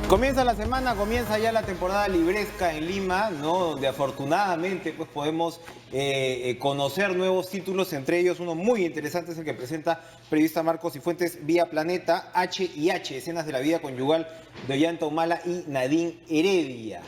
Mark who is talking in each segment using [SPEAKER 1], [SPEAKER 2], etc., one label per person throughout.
[SPEAKER 1] Comienza la semana, comienza ya la temporada libresca en Lima, ¿no? Donde afortunadamente pues podemos conocer nuevos títulos, entre ellos uno muy interesante es el que presenta periodista Marcos Cifuentes, Vía Planeta, H&H, escenas de la vida conyugal de Ollanta Humala y Nadine Heredia.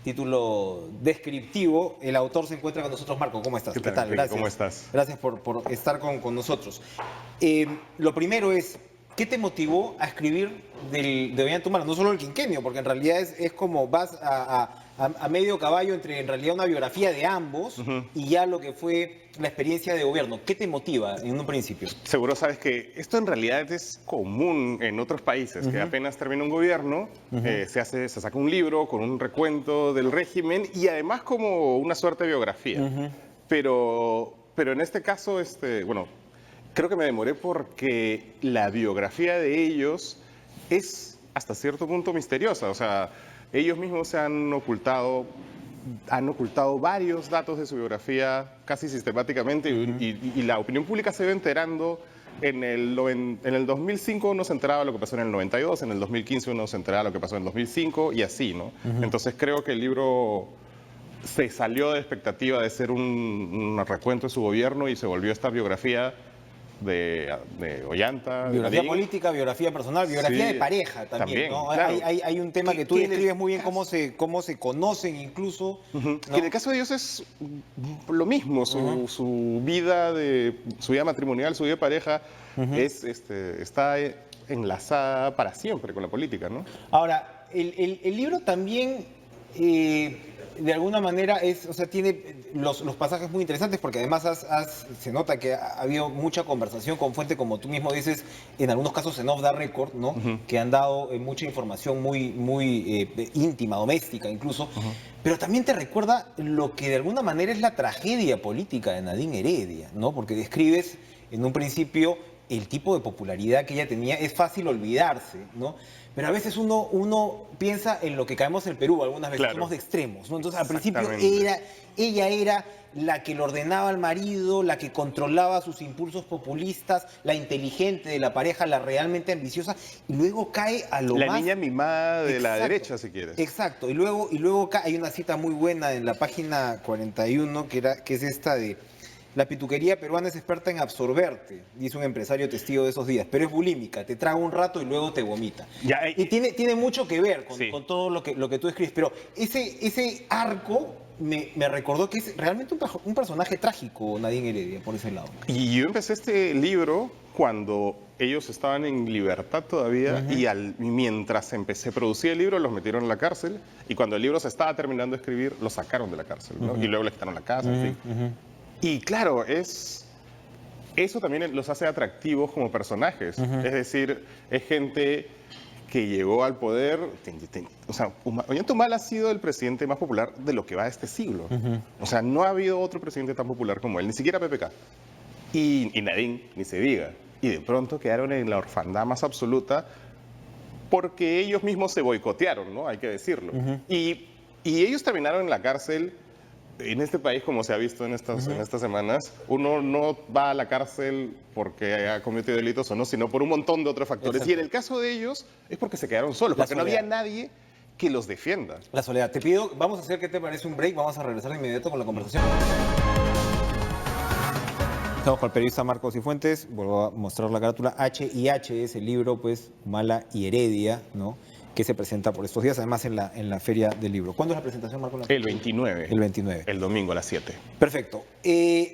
[SPEAKER 1] Título descriptivo. El autor se encuentra con nosotros. Marco, ¿cómo estás?
[SPEAKER 2] ¿Qué tal, Enrique?
[SPEAKER 1] Gracias.
[SPEAKER 2] ¿Cómo estás?
[SPEAKER 1] Gracias por estar con nosotros. Lo primero es, ¿qué te motivó a escribir de Ollanta Humala? No solo el quinquenio, porque en realidad es como vas a medio caballo entre en realidad una biografía de ambos y ya lo que fue la experiencia de gobierno. ¿Qué te motiva en un principio?
[SPEAKER 2] Seguro sabes que esto en realidad es común en otros países, que apenas termina un gobierno, se saca un libro con un recuento del régimen y además como una suerte de biografía. Pero en este caso, bueno, creo que me demoré porque la biografía de ellos es hasta cierto punto misteriosa. O sea, ellos mismos se han ocultado varios datos de su biografía casi sistemáticamente y la opinión pública se va enterando. En el 2005 uno se enteraba de lo que pasó en el 92, en el 2015 uno se enteraba de lo que pasó en el 2005 y así, ¿no? Entonces creo que el libro se salió de expectativa de ser un recuento de su gobierno y se volvió esta biografía de Ollanta.
[SPEAKER 1] Biografía
[SPEAKER 2] de
[SPEAKER 1] política, biografía personal, biografía de pareja también, ¿no?
[SPEAKER 2] Claro.
[SPEAKER 1] Hay un tema que tú describes muy bien, cómo se conocen incluso. ¿no?
[SPEAKER 2] Que en el caso de ellos es lo mismo, su vida matrimonial, su vida de pareja, está enlazada para siempre con la política, ¿no?
[SPEAKER 1] Ahora, el libro también, de alguna manera, tiene los pasajes muy interesantes porque además se nota que ha habido mucha conversación con fuente, como tú mismo dices, en algunos casos en off the record, ¿no? Que han dado mucha información muy íntima, doméstica incluso, pero también te recuerda lo que de alguna manera es la tragedia política de Nadine Heredia, ¿no? Porque describes en un principio el tipo de popularidad que ella tenía. Es fácil olvidarse, ¿no? Pero a veces uno piensa en lo que caemos en el Perú, algunas veces somos de extremos, ¿no? Entonces al principio ella era la que le ordenaba al marido, la que controlaba sus impulsos populistas, la inteligente de la pareja, la realmente ambiciosa, y luego cae a lo
[SPEAKER 2] la
[SPEAKER 1] más...
[SPEAKER 2] La niña mimada de la derecha, si quieres.
[SPEAKER 1] Exacto, y luego hay una cita muy buena en la página 41, que es esta de... La pituquería peruana es experta en absorberte, dice un empresario testigo de esos días, pero es bulímica, te traga un rato y luego te vomita. Y tiene mucho que ver con todo lo que tú escribes, pero ese arco me recordó que es realmente un personaje trágico, Nadine Heredia, por ese lado.
[SPEAKER 2] Y yo empecé este libro cuando ellos estaban en libertad todavía y mientras empecé a producir el libro los metieron en la cárcel y cuando el libro se estaba terminando de escribir los sacaron de la cárcel, ¿no? Y luego le quitaron la casa, en fin. Y claro, eso también los hace atractivos como personajes. Es decir, es gente que llegó al poder. O sea, Ollanta Humala ha sido el presidente más popular de lo que va de este siglo. O sea, no ha habido otro presidente tan popular como él, ni siquiera PPK. Y Nadine, ni se diga. Y de pronto quedaron en la orfandad más absoluta porque ellos mismos se boicotearon, ¿no? Hay que decirlo. Y ellos terminaron en la cárcel. En este país, como se ha visto en estas semanas, uno no va a la cárcel porque haya cometido delitos o no, sino por un montón de otros factores. Exacto. Y en el caso de ellos es porque se quedaron solos, porque no había nadie que los defienda.
[SPEAKER 1] La soledad. Te pido, vamos a hacer, ¿qué te parece? Un break, vamos a regresar de inmediato con la conversación. Estamos con el periodista Marcos Cifuentes, vuelvo a mostrar la carátula. H&H es el libro, pues, Humala y Heredia, ¿no? Que se presenta por estos días, además en la Feria del Libro. ¿Cuándo es la presentación, Marco?
[SPEAKER 2] El 29.
[SPEAKER 1] El 29.
[SPEAKER 2] El domingo a las 7.
[SPEAKER 1] Perfecto.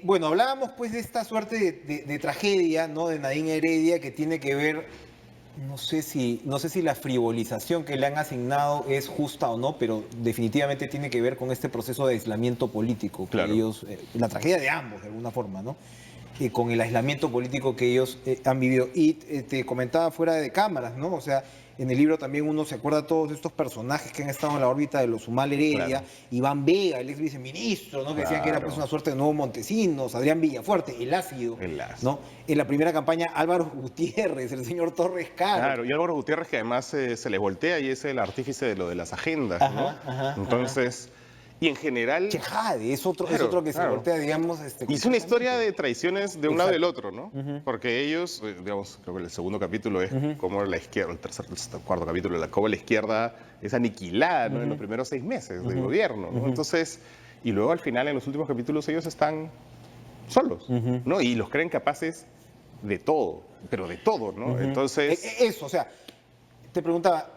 [SPEAKER 1] Bueno, hablábamos pues de esta suerte de tragedia, ¿no? De Nadine Heredia, que tiene que ver, no sé si la frivolización que le han asignado es justa o no, pero definitivamente tiene que ver con este proceso de aislamiento político. Que ellos, la tragedia de ambos, de alguna forma, ¿no? Con el aislamiento político que ellos han vivido. Y te comentaba fuera de cámaras, ¿no? O sea, en el libro también uno se acuerda de todos estos personajes que han estado en la órbita de los Humala Heredia, Iván Vega, el ex viceministro, ¿no? Que decían que era pues una suerte de nuevo Montesinos, Adrián Villafuerte, el ácido, ¿no? En la primera campaña, Álvaro Gutiérrez, el señor Torres Caro.
[SPEAKER 2] Claro, y Álvaro Gutiérrez, que además se le voltea y es el artífice de lo de las agendas, ¿no? Entonces... Y en general...
[SPEAKER 1] Chejade es otro que se
[SPEAKER 2] claro.
[SPEAKER 1] voltea, digamos...
[SPEAKER 2] Y es una historia de traiciones de un lado y del
[SPEAKER 1] Exacto.
[SPEAKER 2] otro, ¿no? Porque ellos, digamos, creo que el segundo capítulo es cómo la izquierda, el cuarto capítulo, cómo la izquierda es aniquilada, ¿no? En los primeros 6 meses del gobierno, ¿no? Entonces, y luego al final, en los últimos capítulos, ellos están solos, ¿no? Y los creen capaces de todo, pero de todo, ¿no? Entonces...
[SPEAKER 1] Eso, o sea, te preguntaba,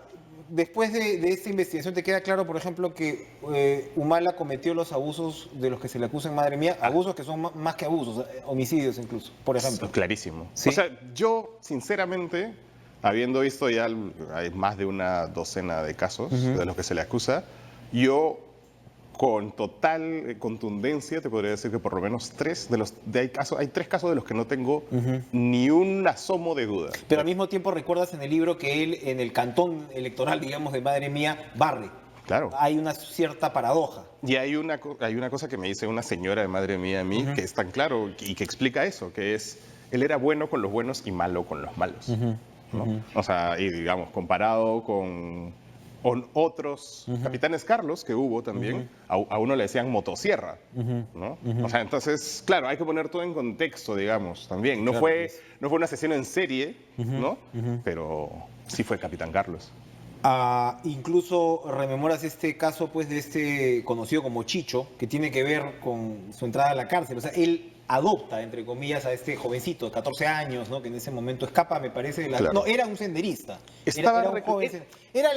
[SPEAKER 1] después de esta investigación, ¿te queda claro, por ejemplo, que Humala cometió los abusos de los que se le acusan, madre mía? Abusos que son más que abusos, homicidios incluso, por ejemplo.
[SPEAKER 2] Clarísimo.
[SPEAKER 1] ¿Sí?
[SPEAKER 2] O sea, yo, sinceramente, habiendo visto ya hay más de una docena de casos de los que se le acusa, yo con total contundencia te podría decir que por lo menos hay 3 casos de los que no tengo ni un asomo de duda.
[SPEAKER 1] Pero al mismo tiempo recuerdas en el libro que él, en el cantón electoral, digamos, de Madre Mía, barre.
[SPEAKER 2] Claro.
[SPEAKER 1] Hay una cierta paradoja.
[SPEAKER 2] Y hay una cosa que me dice una señora de Madre Mía a mí, que es tan claro y que explica eso, que es, él era bueno con los buenos y malo con los malos. ¿No? O sea, y digamos, comparado con otros capitanes Carlos que hubo también, a uno le decían motosierra, ¿no? O sea, entonces, claro, hay que poner todo en contexto, digamos, también. No fue un asesino en serie, ¿no? Pero sí fue capitán Carlos.
[SPEAKER 1] Incluso rememoras este caso, pues, de este conocido como Chicho, que tiene que ver con su entrada a la cárcel. O sea, él adopta, entre comillas, a este jovencito de 14 años, ¿no? Que en ese momento escapa, me parece, de la...
[SPEAKER 2] Claro.
[SPEAKER 1] No, era un senderista.
[SPEAKER 2] Estaba
[SPEAKER 1] un joven Era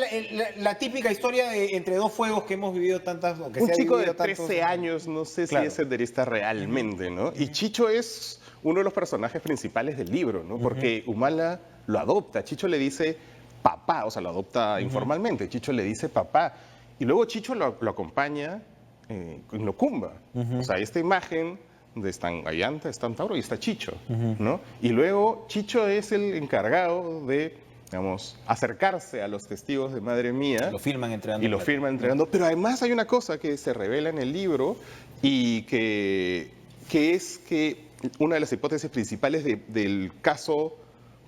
[SPEAKER 1] la típica historia de entre dos fuegos que hemos vivido tantas... O que
[SPEAKER 2] un
[SPEAKER 1] se ha
[SPEAKER 2] chico de
[SPEAKER 1] vivido
[SPEAKER 2] 13 años, no sé
[SPEAKER 1] Claro.
[SPEAKER 2] si es senderista realmente, ¿no? Y Chicho es uno de los personajes principales del libro, ¿no? Porque Humala lo adopta. Chicho le dice papá, o sea, lo adopta informalmente. Chicho le dice papá. Y luego Chicho lo acompaña en Locumba. O sea, esta imagen de están Ayanta, están Tauro y está Chicho, ¿no? Y luego Chicho es el encargado de, digamos, acercarse a los testigos de Madre Mía.
[SPEAKER 1] Lo firman entregando.
[SPEAKER 2] Y lo firma entregando. Pero además hay una cosa que se revela en el libro y que es que una de las hipótesis principales del caso,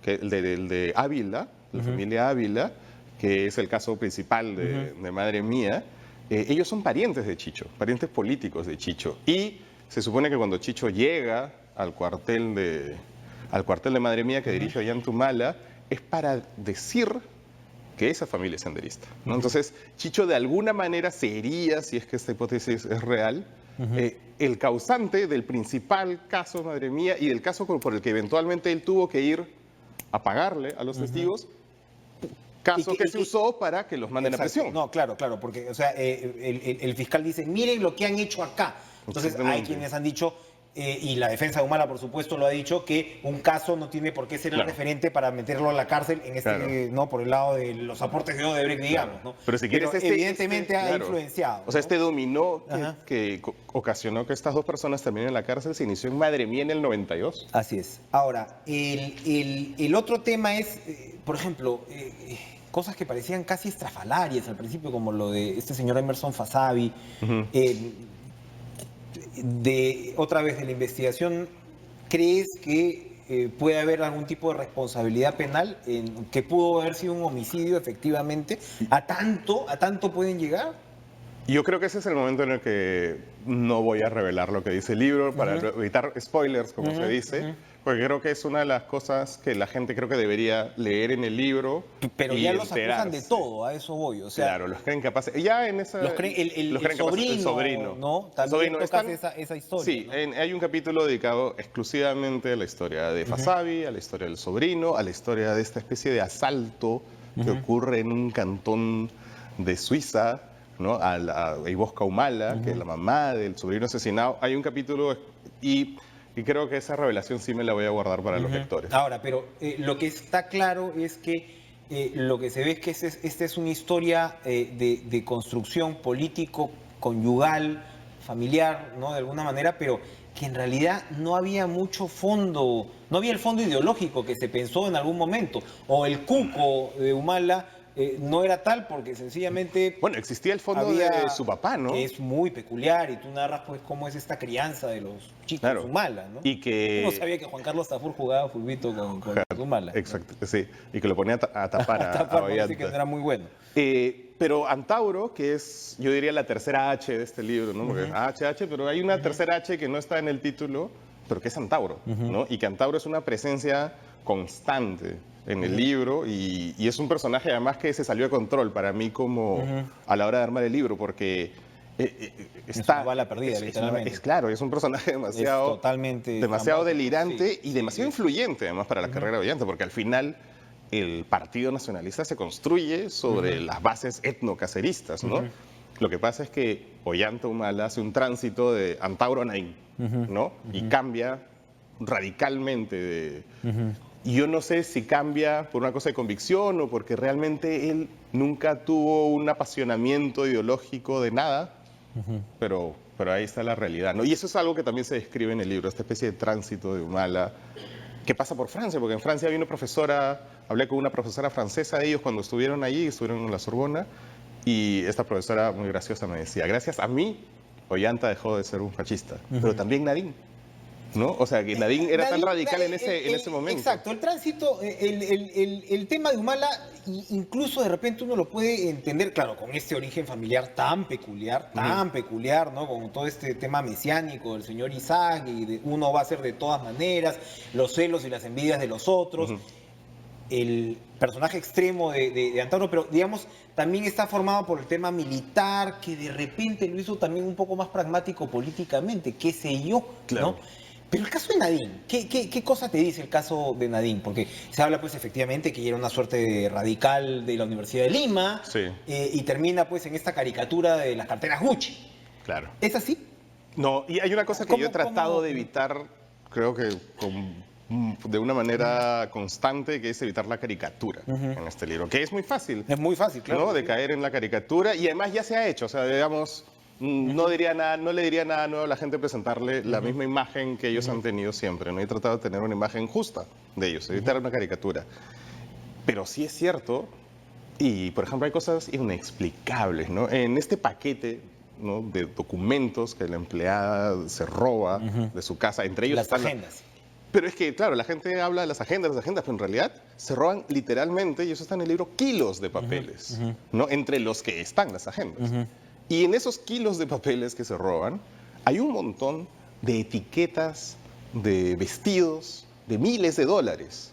[SPEAKER 2] el de Ávila, la familia Ávila, que es el caso principal de Madre Mía, ellos son parientes de Chicho, parientes políticos de Chicho. Y se supone que cuando Chicho llega al cuartel de Madre Mía que dirige Ollanta Humala, es para decir que esa familia es senderista, ¿no? Entonces, Chicho de alguna manera sería, si es que esta hipótesis es real, el causante del principal caso, Madre Mía, y del caso por el que eventualmente él tuvo que ir a pagarle a los testigos, caso que se usó para que los manden a prisión.
[SPEAKER 1] No, claro, porque, o sea, el fiscal dice, miren lo que han hecho acá. Entonces, hay quienes han dicho, y la defensa de Humala, por supuesto, lo ha dicho, que un caso no tiene por qué ser el referente para meterlo a la cárcel, en no por el lado de los aportes de Odebrecht, digamos, ¿no?
[SPEAKER 2] Pero si quieres,
[SPEAKER 1] evidentemente ha influenciado.
[SPEAKER 2] O sea, este dominó que ocasionó que estas dos personas terminen en la cárcel se inició en Madre Mía en el 92.
[SPEAKER 1] Así es. Ahora, el otro tema es, por ejemplo, cosas que parecían casi estrafalarias al principio, como lo de este señor Emerson Fasabi, otra vez de la investigación, ¿crees que puede haber algún tipo de responsabilidad penal que pudo haber sido un homicidio efectivamente? ¿A tanto pueden llegar?
[SPEAKER 2] Yo creo que ese es el momento en el que no voy a revelar lo que dice el libro para evitar spoilers, como se dice, porque creo que es una de las cosas que la gente creo que debería leer en el libro.
[SPEAKER 1] Pero
[SPEAKER 2] y
[SPEAKER 1] ya los
[SPEAKER 2] enterarse.
[SPEAKER 1] acusan de todo, a eso voy. O sea,
[SPEAKER 2] claro, los creen capaces. Ya en esa.
[SPEAKER 1] Los creen, el sobrino, ¿no? También tocas esa historia.
[SPEAKER 2] Sí,
[SPEAKER 1] ¿no?
[SPEAKER 2] hay un capítulo dedicado exclusivamente a la historia de Fasabi, a la historia del sobrino, a la historia de esta especie de asalto que ocurre en un cantón de Suiza, ¿no? A Ibosca Humala, que es la mamá del sobrino asesinado. Hay un capítulo y creo que esa revelación sí me la voy a guardar para los lectores.
[SPEAKER 1] Ahora, pero lo que está claro es que lo que se ve es que esta es una historia de construcción político, conyugal, familiar, ¿no? De alguna manera, pero que en realidad no había mucho fondo, no había el fondo ideológico que se pensó en algún momento, o el cuco de Humala no era tal porque sencillamente
[SPEAKER 2] Bueno, existía el fondo
[SPEAKER 1] había,
[SPEAKER 2] de su papá, ¿no?
[SPEAKER 1] que es muy peculiar, y tú narras pues cómo es esta crianza de los chicos
[SPEAKER 2] Claro.
[SPEAKER 1] Humala, ¿no?
[SPEAKER 2] Y que...
[SPEAKER 1] Yo no sabía que Juan Carlos Tafur jugaba fulbito con Humala.
[SPEAKER 2] Exacto, sí. Y que lo ponía a tapar a
[SPEAKER 1] Tapar, porque sí que
[SPEAKER 2] Ollanta.
[SPEAKER 1] no era muy bueno.
[SPEAKER 2] Pero Antauro, que es, yo diría, la tercera H de este libro, ¿no? Porque HH, pero hay una tercera H que no está en el título, pero que es Antauro, ¿no? Y que Antauro es una presencia constante en el libro y es un personaje además que se salió de control para mí como a la hora de armar el libro, porque está...
[SPEAKER 1] una bala perdida, literalmente.
[SPEAKER 2] Claro, es un personaje demasiado...
[SPEAKER 1] totalmente
[SPEAKER 2] demasiado
[SPEAKER 1] famoso,
[SPEAKER 2] delirante
[SPEAKER 1] sí,
[SPEAKER 2] y demasiado influyente además para la carrera de Ollanta, porque al final el Partido Nacionalista se construye sobre las bases etnocaceristas, ¿no? Lo que pasa es que Ollanta Humala hace un tránsito de Antauro a Naín, ¿no? Y cambia radicalmente de... Y yo no sé si cambia por una cosa de convicción o porque realmente él nunca tuvo un apasionamiento ideológico de nada, pero ahí está la realidad, ¿no? Y eso es algo que también se describe en el libro, esta especie de tránsito de Humala que pasa por Francia, porque en Francia había una profesora, hablé con una profesora francesa de ellos cuando estuvieron allí, estuvieron en la Sorbona, y esta profesora muy graciosa me decía, gracias a mí, Ollanta dejó de ser un fascista, pero también Nadine, ¿no? O sea, que Nadine era tan radical en ese momento.
[SPEAKER 1] Exacto, el tránsito, el tema de Humala, incluso de repente uno lo puede entender, claro, con este origen familiar tan peculiar, ¿no? Con todo este tema mesiánico del señor Isaac, y de uno va a ser de todas maneras, los celos y las envidias de los otros. El personaje extremo de Antauro, pero digamos, también está formado por el tema militar, que de repente lo hizo también un poco más pragmático políticamente, qué sé yo,
[SPEAKER 2] Claro.
[SPEAKER 1] ¿no? Pero el caso de Nadine, ¿qué cosa te dice el caso de Nadine? Porque se habla pues efectivamente que ella era una suerte de radical de la Universidad de Lima,
[SPEAKER 2] Sí.
[SPEAKER 1] Y termina pues en esta caricatura de las carteras Gucci.
[SPEAKER 2] Claro.
[SPEAKER 1] ¿Es así?
[SPEAKER 2] No, y hay una cosa que yo he tratado de evitar, creo que de una manera constante, que es evitar la caricatura en este libro, que es muy fácil.
[SPEAKER 1] Es muy fácil, claro.
[SPEAKER 2] ¿No? De caer en la caricatura, y además ya se ha hecho, o sea, digamos, no le diría nada nuevo a la gente presentarle la misma imagen que ellos han tenido siempre, ¿no? He tratado de tener una imagen justa de ellos, evitar una caricatura. Pero sí es cierto, y por ejemplo hay cosas inexplicables, ¿no? En este paquete, ¿no?, de documentos que la empleada se roba de su casa, entre ellos
[SPEAKER 1] Las
[SPEAKER 2] están
[SPEAKER 1] agendas.
[SPEAKER 2] Pero es que, claro, la gente habla de las agendas, pero en realidad se roban literalmente, y eso está en el libro, kilos de papeles, ¿no? Entre los que están las agendas. Y en esos kilos de papeles que se roban, hay un montón de etiquetas, de vestidos, de miles de dólares.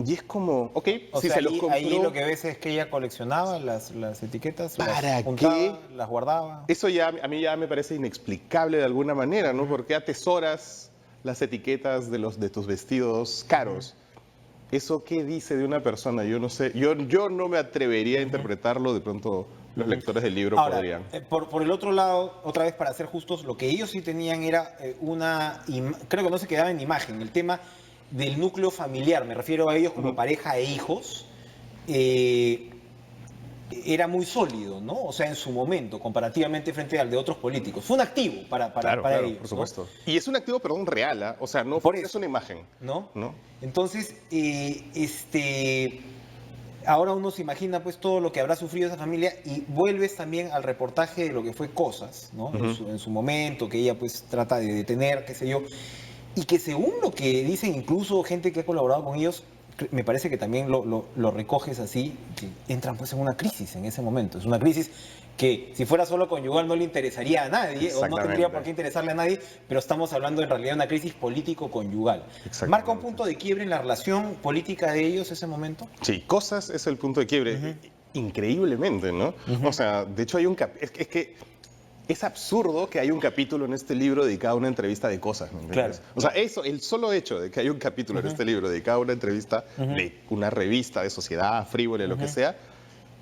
[SPEAKER 2] Y es como, ok,
[SPEAKER 1] O
[SPEAKER 2] si
[SPEAKER 1] sea,
[SPEAKER 2] se los compró...
[SPEAKER 1] ahí lo que ves es que ella coleccionaba las etiquetas,
[SPEAKER 2] ¿Para
[SPEAKER 1] las juntaba,
[SPEAKER 2] qué?
[SPEAKER 1] las guardaba.
[SPEAKER 2] Eso ya, a mí ya me parece inexplicable de alguna manera, ¿no? Porque atesoras las etiquetas de tus vestidos caros. ¿Eso qué dice de una persona? Yo no sé. Yo no me atrevería a interpretarlo. De pronto los lectores del libro
[SPEAKER 1] Ahora,
[SPEAKER 2] podrían.
[SPEAKER 1] por el otro lado, otra vez para ser justos, lo que ellos sí tenían era creo que no se quedaba en imagen, el tema del núcleo familiar, me refiero a ellos como pareja e hijos, era muy sólido, ¿no? O sea, en su momento, comparativamente frente al de otros políticos. Fue un activo para
[SPEAKER 2] Claro,
[SPEAKER 1] ellos,
[SPEAKER 2] por supuesto. ¿No? Y es un activo, perdón, real, ¿ah? O sea, no
[SPEAKER 1] Por
[SPEAKER 2] es
[SPEAKER 1] eso.
[SPEAKER 2] una imagen.
[SPEAKER 1] ¿No?
[SPEAKER 2] ¿No?
[SPEAKER 1] Entonces, ahora uno se imagina pues todo lo que habrá sufrido esa familia, y vuelves también al reportaje de lo que fue Cosas, ¿no? En su momento, que ella pues trata de detener, qué sé yo, y que según lo que dicen incluso gente que ha colaborado con ellos, me parece que también lo recoges así, que entran pues en una crisis en ese momento. Es una crisis que si fuera solo conyugal no le interesaría a nadie, o no tendría por qué interesarle a nadie, pero estamos hablando en realidad de una crisis político-conyugal. ¿Marca un punto de quiebre en la relación política de ellos ese momento?
[SPEAKER 2] Sí, Cosas es el punto de quiebre. Increíblemente, ¿no? O sea, de hecho hay es que es absurdo que haya un capítulo en este libro dedicado a una entrevista de Cosas, ¿me entiendes?
[SPEAKER 1] Claro.
[SPEAKER 2] O sea, el solo hecho de que haya un capítulo en este libro dedicado a una entrevista de una revista de sociedad, frívola, lo que sea,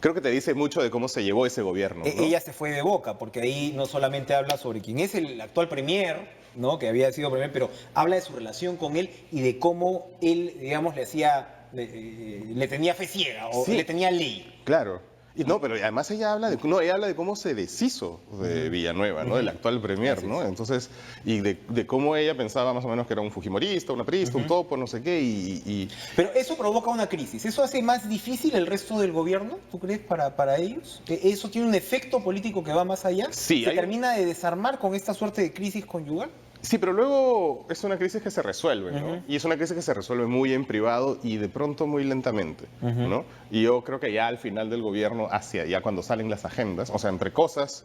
[SPEAKER 2] creo que te dice mucho de cómo se llevó ese gobierno, ¿no?
[SPEAKER 1] Ella se fue de boca, porque ahí no solamente habla sobre quién es el actual premier, ¿no?, que había sido premier, pero habla de su relación con él y de cómo él, digamos, le tenía fe ciega o
[SPEAKER 2] Sí.
[SPEAKER 1] le tenía ley.
[SPEAKER 2] Claro. Y no, pero además ella habla de cómo se deshizo de Villanueva, ¿no? Del actual premier, ¿no? Entonces, y de cómo ella pensaba más o menos que era un fujimorista, un aprista, un topo, no sé qué,
[SPEAKER 1] Pero eso provoca una crisis. ¿Eso hace más difícil el resto del gobierno, tú crees, para ellos? ¿Eso tiene un efecto político que va más allá?
[SPEAKER 2] Sí,
[SPEAKER 1] ¿Se termina de desarmar con esta suerte de crisis conyugal?
[SPEAKER 2] Sí, pero luego es una crisis que se resuelve, ¿no? Y es una crisis que se resuelve muy en privado y de pronto muy lentamente, ¿no? Y yo creo que ya al final del gobierno, ya cuando salen las agendas, o sea, entre cosas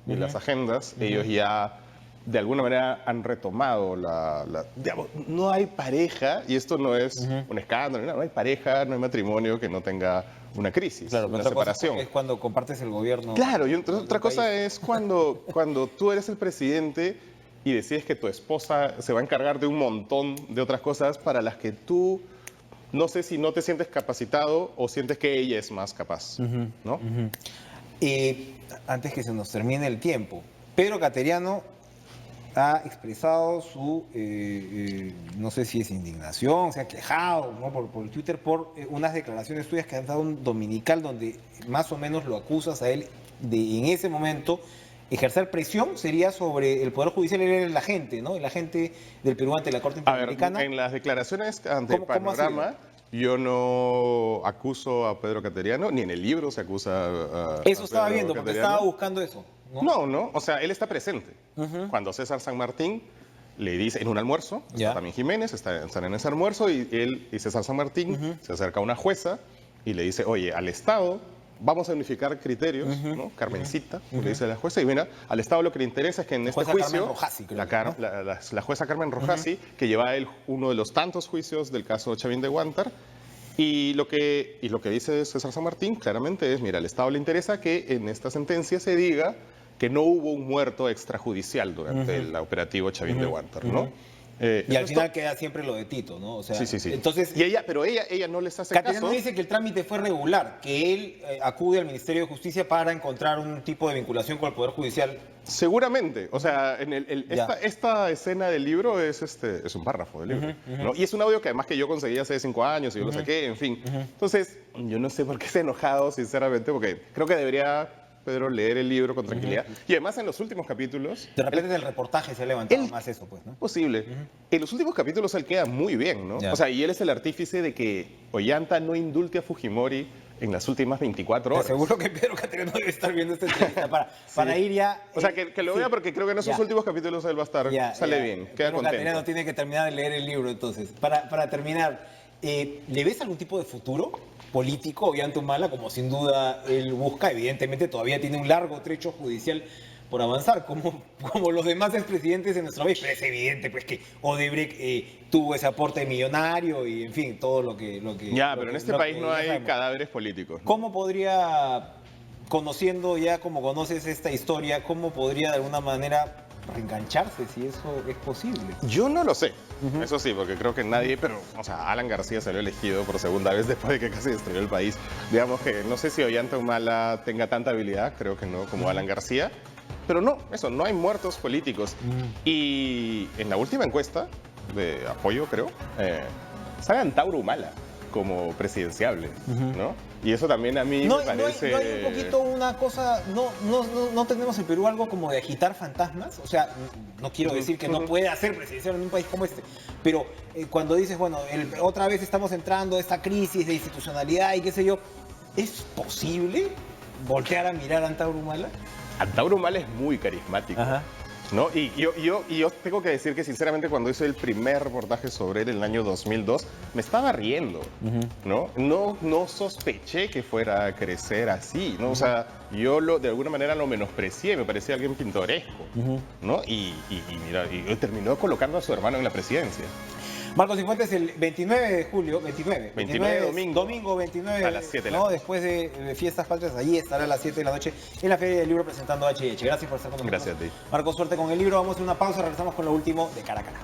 [SPEAKER 2] y las agendas, ellos ya de alguna manera han retomado digamos, no hay pareja, y esto no es un escándalo, no hay pareja, no hay matrimonio que no tenga una crisis,
[SPEAKER 1] Claro,
[SPEAKER 2] una
[SPEAKER 1] otra cosa
[SPEAKER 2] separación.
[SPEAKER 1] es cuando compartes el gobierno.
[SPEAKER 2] Claro, y otra cosa es cuando tú eres el presidente y decides que tu esposa se va a encargar de un montón de otras cosas para las que tú, no sé si no te sientes capacitado o sientes que ella es más capaz, ¿no?
[SPEAKER 1] Antes que se nos termine el tiempo, Pedro Cateriano ha expresado su, no sé si es indignación, se ha quejado, ¿no? por Twitter por unas declaraciones tuyas que han dado un dominical donde más o menos lo acusas a él de en ese momento ejercer presión sería sobre el Poder Judicial, él era el agente, ¿no? El agente del Perú ante la Corte Interamericana.
[SPEAKER 2] A ver, en las declaraciones ante
[SPEAKER 1] ¿Cómo
[SPEAKER 2] Panorama, yo no acuso a Pedro Cateriano, ni en el libro se acusa a
[SPEAKER 1] Eso estaba
[SPEAKER 2] Pedro
[SPEAKER 1] viendo, porque
[SPEAKER 2] Cateriano.
[SPEAKER 1] estaba buscando eso. ¿No?
[SPEAKER 2] O sea, él está presente. Cuando César San Martín le dice, en un almuerzo, está también Jiménez, están en ese almuerzo, y él y César San Martín se acerca a una jueza y le dice, oye, al Estado vamos a unificar criterios, ¿no? Carmencita, le dice a la jueza, y mira, al Estado lo que le interesa es que en este juicio,
[SPEAKER 1] Carmen Rojasi, creo,
[SPEAKER 2] la jueza Carmen Rojasi, que lleva uno de los tantos juicios del caso Chavín de Huántar, y lo que dice César San Martín claramente es, mira, al Estado le interesa que en esta sentencia se diga que no hubo un muerto extrajudicial durante el operativo Chavín de Huántar, ¿no?
[SPEAKER 1] Y al final queda siempre lo de Tito, ¿no? O sea,
[SPEAKER 2] sí.
[SPEAKER 1] Entonces,
[SPEAKER 2] pero ella no les hace
[SPEAKER 1] Cateriano
[SPEAKER 2] caso.
[SPEAKER 1] dice que el trámite fue regular, que él acude al Ministerio de Justicia para encontrar un tipo de vinculación con el Poder Judicial.
[SPEAKER 2] Seguramente, o sea, esta escena del libro es un párrafo del libro, ¿no? Y es un audio que además que yo conseguí hace 5 años y yo lo saqué, en fin. Entonces, yo no sé por qué se ha enojado, sinceramente, porque creo que debería Pedro leer el libro con tranquilidad. Y además en los últimos capítulos...
[SPEAKER 1] De repente del reportaje se ha levantado más eso, pues, ¿no?
[SPEAKER 2] Posible. En los últimos capítulos él queda muy bien, ¿no? O sea, y él es el artífice de que Ollanta no indulte a Fujimori en las últimas 24 horas.
[SPEAKER 1] Seguro que Pedro Cateriano debe estar viendo esta entrevista para ir ya...
[SPEAKER 2] O sea, que lo vea porque creo que en esos últimos capítulos él va a estar... sale bien, queda
[SPEAKER 1] Pedro
[SPEAKER 2] contento.
[SPEAKER 1] Cateriano tiene que terminar de leer el libro, entonces. Para terminar, ¿le ves algún tipo de futuro político Ollanta Humala, como sin duda él busca? Evidentemente todavía tiene un largo trecho judicial por avanzar, como los demás expresidentes en nuestro país, pero es evidente pues que Odebrecht tuvo ese aporte millonario y en fin, todo lo que
[SPEAKER 2] pero en este país no hay cadáveres políticos, ¿no?
[SPEAKER 1] ¿Cómo podría, conociendo ya como conoces esta historia, cómo podría de alguna manera reengancharse, si eso es posible?
[SPEAKER 2] Yo no lo sé, eso sí, porque creo que nadie, pero, o sea, Alan García salió elegido por segunda vez después de que casi destruyó el país. Digamos que no sé si Ollanta Humala tenga tanta habilidad, creo que no, como Alan García, pero no hay muertos políticos. Y en la última encuesta de apoyo, creo, sale Antauro Humala como presidenciable, ¿no? Y eso también a mí me parece...
[SPEAKER 1] ¿No hay un poquito una cosa, no tenemos en Perú algo como de agitar fantasmas? O sea, no quiero decir que no pueda ser presidencial en un país como este, pero cuando dices, bueno, otra vez estamos entrando a esta crisis de institucionalidad y qué sé yo, ¿es posible voltear a mirar a Antauro Humala?
[SPEAKER 2] Antauro Humala es muy carismático. ¿No? Y yo tengo que decir que sinceramente cuando hice el primer reportaje sobre él en el año 2002 me estaba riendo, ¿no? No sospeché que fuera a crecer así, ¿no? O sea, yo de alguna manera lo menosprecié, me parecía alguien pintoresco, ¿no? Y mira, y terminó colocando a su hermano en la presidencia.
[SPEAKER 1] Marcos Cifuentes, el 29 de julio,
[SPEAKER 2] 29
[SPEAKER 1] domingo 29,
[SPEAKER 2] a las 7 de la noche.
[SPEAKER 1] Después de Fiestas Patrias, allí estará a las 7 de la noche en la Feria del Libro presentando H&H. Gracias por estar con nosotros.
[SPEAKER 2] Gracias a ti.
[SPEAKER 1] Marcos, suerte con el libro. Vamos a una pausa, regresamos con lo último de Cara a Cara.